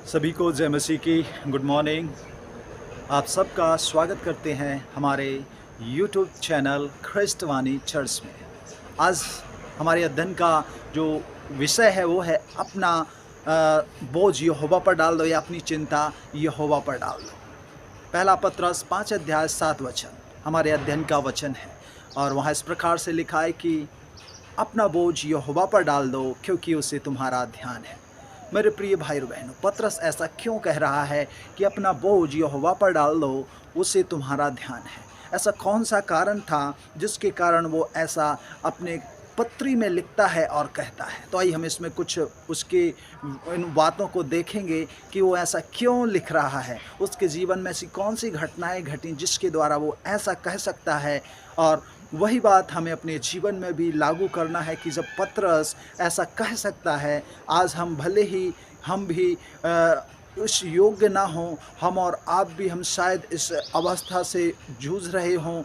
सभी को जय मसीह की गुड मॉर्निंग। आप सबका स्वागत करते हैं हमारे यूट्यूब चैनल ख्रिस्तवानी चर्च में। आज हमारे अध्ययन का जो विषय है वो है अपना बोझ यहोवा पर डाल दो या अपनी चिंता यहोवा पर डाल दो। पहला पत्रस 5 अध्याय 7 वचन हमारे अध्ययन का वचन है और वहाँ इस प्रकार से लिखा है कि अपना बोझ यहोवा पर डाल दो क्योंकि उसे तुम्हारा ध्यान है। मेरे प्रिय भाई और बहनों, पत्रस ऐसा क्यों कह रहा है कि अपना बोझ यहोवा पर डाल दो, उसे तुम्हारा ध्यान है? ऐसा कौन सा कारण था जिसके कारण वो ऐसा अपने पत्री में लिखता है और कहता है? तो आइए हम इसमें कुछ उसके इन बातों को देखेंगे कि वो ऐसा क्यों लिख रहा है। उसके जीवन में ऐसी कौन सी घटनाएं घटी जिसके द्वारा वो ऐसा कह सकता है, और वही बात हमें अपने जीवन में भी लागू करना है कि जब पत्रस ऐसा कह सकता है, आज हम भले ही हम भी उस योग्य ना हों, हम और आप भी हम शायद इस अवस्था से जूझ रहे हों,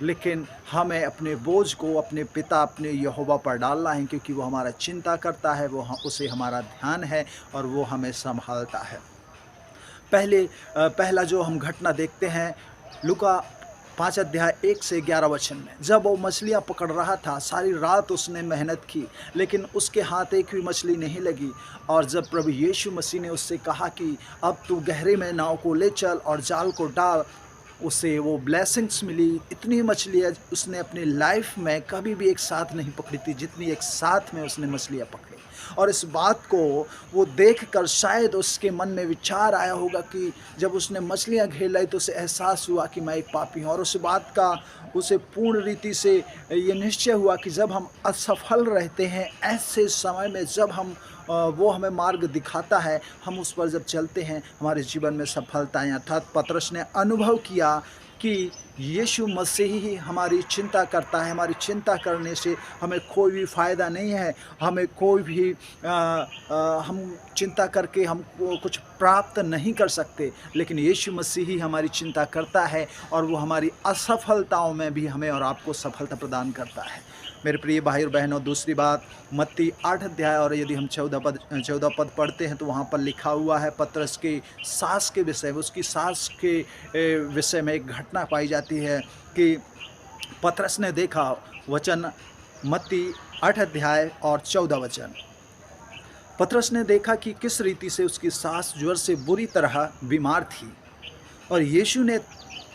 लेकिन हमें अपने बोझ को अपने पिता अपने यहोवा पर डालना है क्योंकि वो हमारा चिंता करता है, उसे हमारा ध्यान है और वो हमें संभालता है। पहला जो हम घटना देखते हैं लूका 5 अध्याय 1 से 11 वचन में, जब वो मछलियाँ पकड़ रहा था, सारी रात उसने मेहनत की लेकिन उसके हाथ एक भी मछली नहीं लगी। और जब प्रभु यीशु मसीह ने उससे कहा कि अब तू गहरे में नाव को ले चल और जाल को डाल, उसे वो ब्लेसिंग्स मिली। इतनी मछलियाँ उसने अपनी लाइफ में कभी भी एक साथ नहीं पकड़ी थी जितनी एक साथ में उसने मछलियाँ पकड़ी। और इस बात को वो देखकर शायद उसके मन में विचार आया होगा कि जब उसने मछलियाँ घेर लाई तो उसे एहसास हुआ कि मैं एक पापी हूँ, और उस बात का उसे पूर्ण रीति से ये निश्चय हुआ कि जब हम असफल रहते हैं, ऐसे समय में जब हम वो हमें मार्ग दिखाता है, हम उस पर जब चलते हैं, हमारे जीवन में सफलताएँ। अर्थात पतरस ने अनुभव किया कि यीशु मसीह ही हमारी चिंता करता है। हमारी चिंता करने से हमें कोई भी फ़ायदा नहीं है, हमें कोई भी हम चिंता करके हम कुछ प्राप्त नहीं कर सकते, लेकिन यीशु मसीह ही हमारी चिंता करता है और वो हमारी असफलताओं में भी हमें और आपको सफलता प्रदान करता है। मेरे प्रिय भाई और बहनों, दूसरी बात, मत्ती 8 अध्याय और यदि हम 14 पद पढ़ते हैं तो वहाँ पर लिखा हुआ है पतरस की सास के विषय में। उसकी सास के विषय में एक घटना पाई जाती है कि पतरस ने देखा, वचन मत्ती 8 अध्याय और 14 वचन, पतरस ने देखा कि किस रीति से उसकी सास ज्वर से बुरी तरह बीमार थी और यीशु ने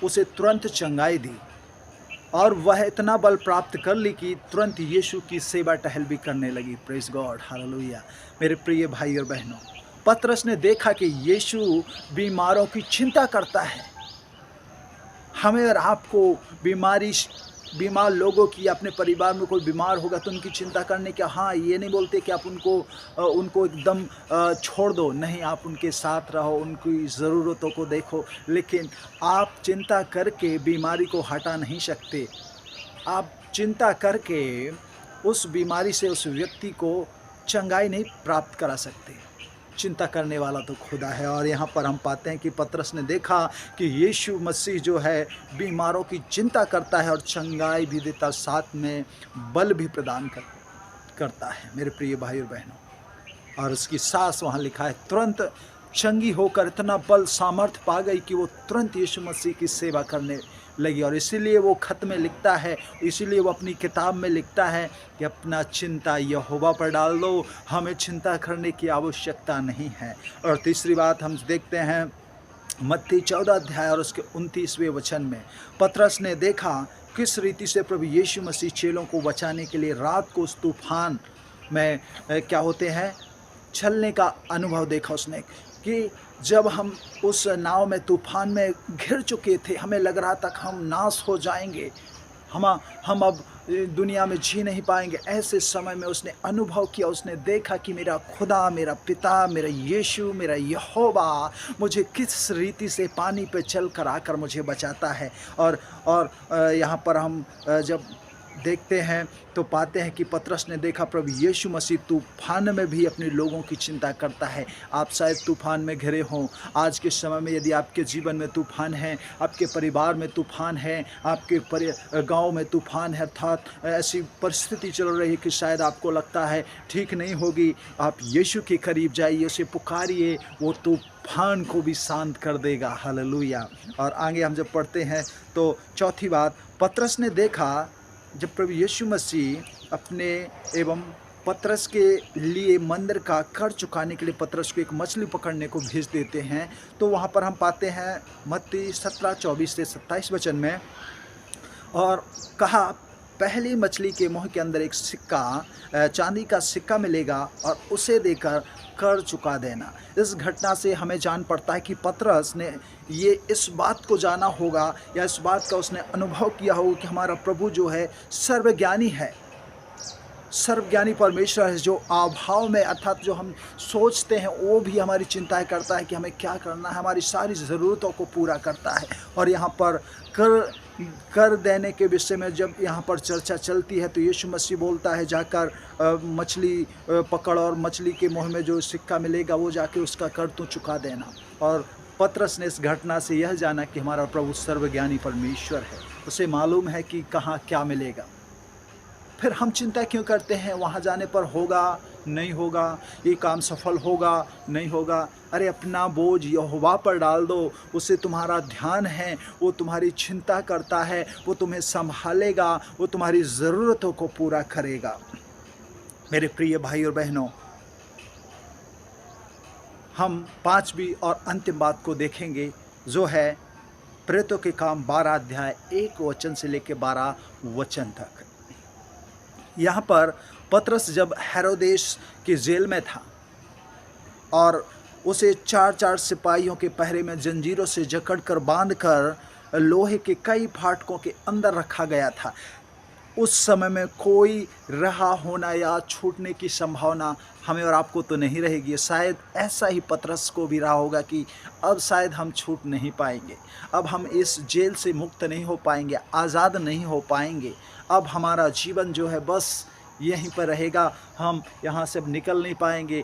उसे तुरंत चंगाई दी और वह इतना बल प्राप्त कर ली कि तुरंत यीशु की सेवा टहल भी करने लगी। Praise God, hallelujah. मेरे प्रिय भाई और बहनों, पतरस ने देखा कि यीशु बीमारों की चिंता करता है। हमें और आपको बीमार लोगों की, अपने परिवार में कोई बीमार होगा तो उनकी चिंता करने के, हाँ, ये नहीं बोलते कि आप उनको एकदम छोड़ दो, नहीं, आप उनके साथ रहो, उनकी ज़रूरतों को देखो, लेकिन आप चिंता करके बीमारी को हटा नहीं सकते। आप चिंता करके उस बीमारी से उस व्यक्ति को चंगाई नहीं प्राप्त करा सकते। चिंता करने वाला तो खुदा है। और यहाँ पर हम पाते हैं कि पतरस ने देखा कि यीशु मसीह जो है बीमारों की चिंता करता है और चंगाई भी देता, साथ में बल भी प्रदान करता है। मेरे प्रिय भाई और बहनों, और उसकी सास, वहाँ लिखा है, तुरंत चंगी होकर इतना बल सामर्थ्य पा गई कि वो तुरंत यीशु मसीह की सेवा करने लगी। और इसीलिए वो खत में लिखता है, इसीलिए वो अपनी किताब में लिखता है कि अपना चिंता यहोवा पर डाल दो, हमें चिंता करने की आवश्यकता नहीं है। और तीसरी बात हम देखते हैं मत्ती 14 अध्याय और उसके 29वें वचन में, पतरस ने देखा किस रीति से प्रभु यीशु मसीह चेलों को बचाने के लिए रात को उस तूफान में क्या होते हैं, चलने का अनुभव देखा उसने, कि जब हम उस नाव में तूफान में घिर चुके थे, हमें लग रहा था कि हम नाश हो जाएंगे, हम अब दुनिया में जी नहीं पाएंगे। ऐसे समय में उसने अनुभव किया, उसने देखा कि मेरा खुदा, मेरा पिता, मेरा यीशु, मेरा यहोवा मुझे किस रीति से पानी पे चल कर आकर मुझे बचाता है। और यहाँ पर हम जब देखते हैं तो पाते हैं कि पतरस ने देखा प्रभु यीशु मसीह तूफान में भी अपने लोगों की चिंता करता है। आप शायद तूफान में घिरे हों। आज के समय में यदि आपके जीवन में तूफान है, आपके परिवार में तूफान है, आपके गांव में तूफान है, अर्थात ऐसी परिस्थिति चल रही है कि शायद आपको लगता है ठीक नहीं होगी, आप यीशु के करीब जाइए, उसे पुकारिए, वो तूफान को भी शांत कर देगा। हालेलुया। और आगे हम जब पढ़ते हैं तो चौथी बात, पतरस ने देखा जब प्रभु यीशु मसीह अपने एवं पतरस के लिए मंदिर का कर चुकाने के लिए पतरस को एक मछली पकड़ने को भेज देते हैं, तो वहाँ पर हम पाते हैं मत्ती 17:24 से 27 वचन में, और कहा पहली मछली के मुंह के अंदर एक सिक्का, चांदी का सिक्का मिलेगा और उसे देकर कर चुका देना। इस घटना से हमें जान पड़ता है कि पतरस ने ये इस बात को जाना होगा या इस बात का उसने अनुभव किया होगा कि हमारा प्रभु जो है सर्वज्ञानी है, सर्वज्ञानी परमेश्वर है, जो अभाव में अर्थात जो हम सोचते हैं वो भी हमारी चिंताएं करता है कि हमें क्या करना है, हमारी सारी ज़रूरतों को पूरा करता है। और यहाँ पर कर देने के विषय में जब यहाँ पर चर्चा चलती है तो यीशु मसीह बोलता है जाकर मछली पकड़ और मछली के मुँह में जो सिक्का मिलेगा वो जाके उसका कर तू चुका देना। और पतरस ने इस घटना से यह जाना कि हमारा प्रभु सर्वज्ञानी परमेश्वर है, उसे मालूम है कि कहाँ क्या मिलेगा। फिर हम चिंता क्यों करते हैं, वहाँ जाने पर होगा नहीं होगा, ये काम सफल होगा नहीं होगा। अरे अपना बोझ यहोवा पर डाल दो, उसे तुम्हारा ध्यान है, वो तुम्हारी चिंता करता है, वो तुम्हें संभालेगा, वो तुम्हारी ज़रूरतों को पूरा करेगा। मेरे प्रिय भाई और बहनों, हम पांचवी और अंतिम बात को देखेंगे जो है प्रेरितों के काम 12 अध्याय 1 वचन से लेकर 12 वचन तक। यहाँ पर पतरस जब हेरोदेस की जेल में था और उसे 4-4 सिपाहियों के पहरे में जंजीरों से जकड़कर बांधकर लोहे के कई फाटकों के अंदर रखा गया था, उस समय में कोई रहा होना या छूटने की संभावना हमें और आपको तो नहीं रहेगी। शायद ऐसा ही पतरस को भी रहा होगा कि अब शायद हम छूट नहीं पाएंगे, अब हम इस जेल से मुक्त नहीं हो पाएंगे, आज़ाद नहीं हो पाएंगे, अब हमारा जीवन जो है बस यहीं पर रहेगा, हम यहाँ से अब निकल नहीं पाएंगे।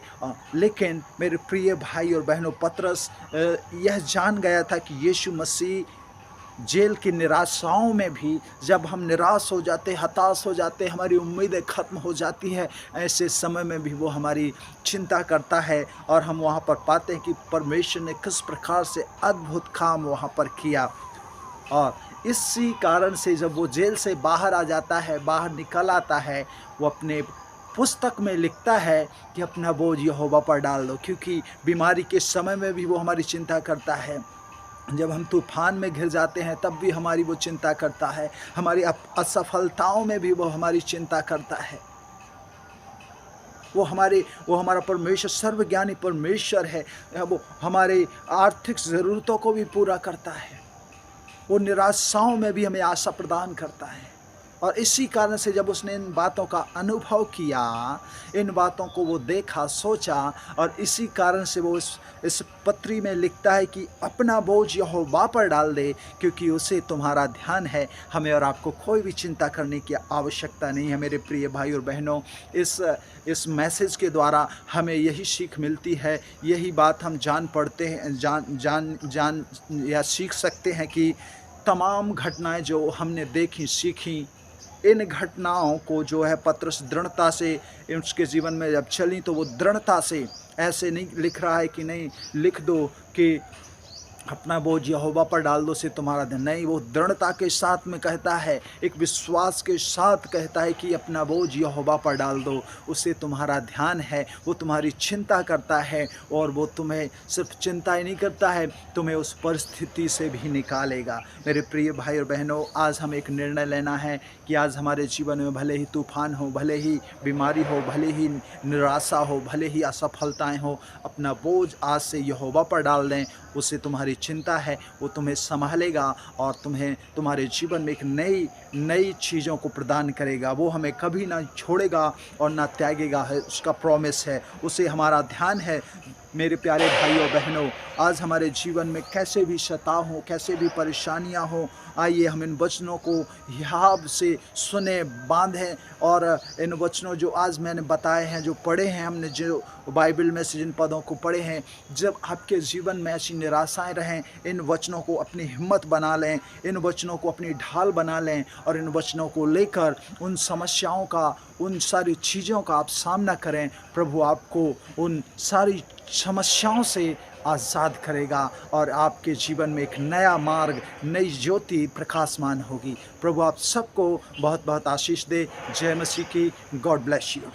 लेकिन मेरे प्रिय भाई और बहनों, पतरस यह जान गया था कि यीशु मसीह जेल की निराशाओं में भी, जब हम निराश हो जाते, हताश हो जाते, हमारी उम्मीदें ख़त्म हो जाती है, ऐसे समय में भी वो हमारी चिंता करता है। और हम वहाँ पर पाते हैं कि परमेश्वर ने किस प्रकार से अद्भुत काम वहाँ पर किया। और इसी कारण से जब वो जेल से बाहर आ जाता है, बाहर निकल आता है, वो अपने पुस्तक में लिखता है कि अपना बोझ यहोवा पर डाल दो, क्योंकि बीमारी के समय में भी वो हमारी चिंता करता है, जब हम तूफान में घिर जाते हैं तब भी हमारी वो चिंता करता है, हमारी असफलताओं में भी वो हमारी चिंता करता है। वो हमारा परमेश्वर सर्वज्ञानी परमेश्वर है, वो हमारे आर्थिक ज़रूरतों को भी पूरा करता है, वो निराशाओं में भी हमें आशा प्रदान करता है। और इसी कारण से जब उसने इन बातों का अनुभव किया, इन बातों को वो देखा, सोचा, और इसी कारण से वो इस पत्री में लिखता है कि अपना बोझ यहोवा पर डाल दे, क्योंकि उसे तुम्हारा ध्यान है। हमें और आपको कोई भी चिंता करने की आवश्यकता नहीं है। मेरे प्रिय भाई और बहनों, इस मैसेज के द्वारा हमें यही सीख मिलती है, यही बात हम जान पड़ते हैं, जान या सीख सकते हैं कि तमाम घटनाएं जो हमने देखी, सीखी, इन घटनाओं को जो है पतरस दृढ़ता से उसके जीवन में जब चली तो वो दृढ़ता से ऐसे नहीं लिख रहा है कि नहीं लिख दो कि अपना बोझ यहोवा पर डाल दो से तुम्हारा ध्यान, नहीं, वो दृढ़ता के साथ में कहता है, एक विश्वास के साथ कहता है कि अपना बोझ यहोवा पर डाल दो, उससे तुम्हारा ध्यान है, वो तुम्हारी चिंता करता है, और वो तुम्हें सिर्फ चिंता ही नहीं करता है, तुम्हें उस परिस्थिति से भी निकालेगा। मेरे प्रिय भाई और बहनों, आज हमें एक निर्णय लेना है कि आज हमारे जीवन में भले ही तूफान हो, भले ही बीमारी हो, भले ही निराशा हो, भले ही असफलताएँ हो, अपना बोझ आज से यहोवा पर डाल दें। उससे तुम्हारी चिंता है, वो तुम्हें संभालेगा और तुम्हें तुम्हारे जीवन में एक नई चीज़ों को प्रदान करेगा। वो हमें कभी ना छोड़ेगा और ना त्यागेगा है, उसका प्रॉमिस है। उसे हमारा ध्यान है, मेरे प्यारे भाइयों बहनों, आज हमारे जीवन में कैसे भी सताव हो, कैसे भी परेशानियां हो, आइए हम इन वचनों को हिसाब से सुने, बांधें और इन वचनों जो आज मैंने बताए हैं, जो पढ़े हैं हमने, जो बाइबल में से जिन पदों को पढ़े हैं, जब आपके जीवन में ऐसी निराशाएं रहें, इन वचनों को अपनी हिम्मत बना लें, इन वचनों को अपनी ढाल बना लें और इन वचनों को लेकर उन समस्याओं का, उन सारी चीज़ों का आप सामना करें। प्रभु आपको उन सारी समस्याओं से आज़ाद करेगा और आपके जीवन में एक नया मार्ग, नई ज्योति प्रकाशमान होगी। प्रभु आप सबको बहुत बहुत आशीष दे। जय मसीह की। God bless you.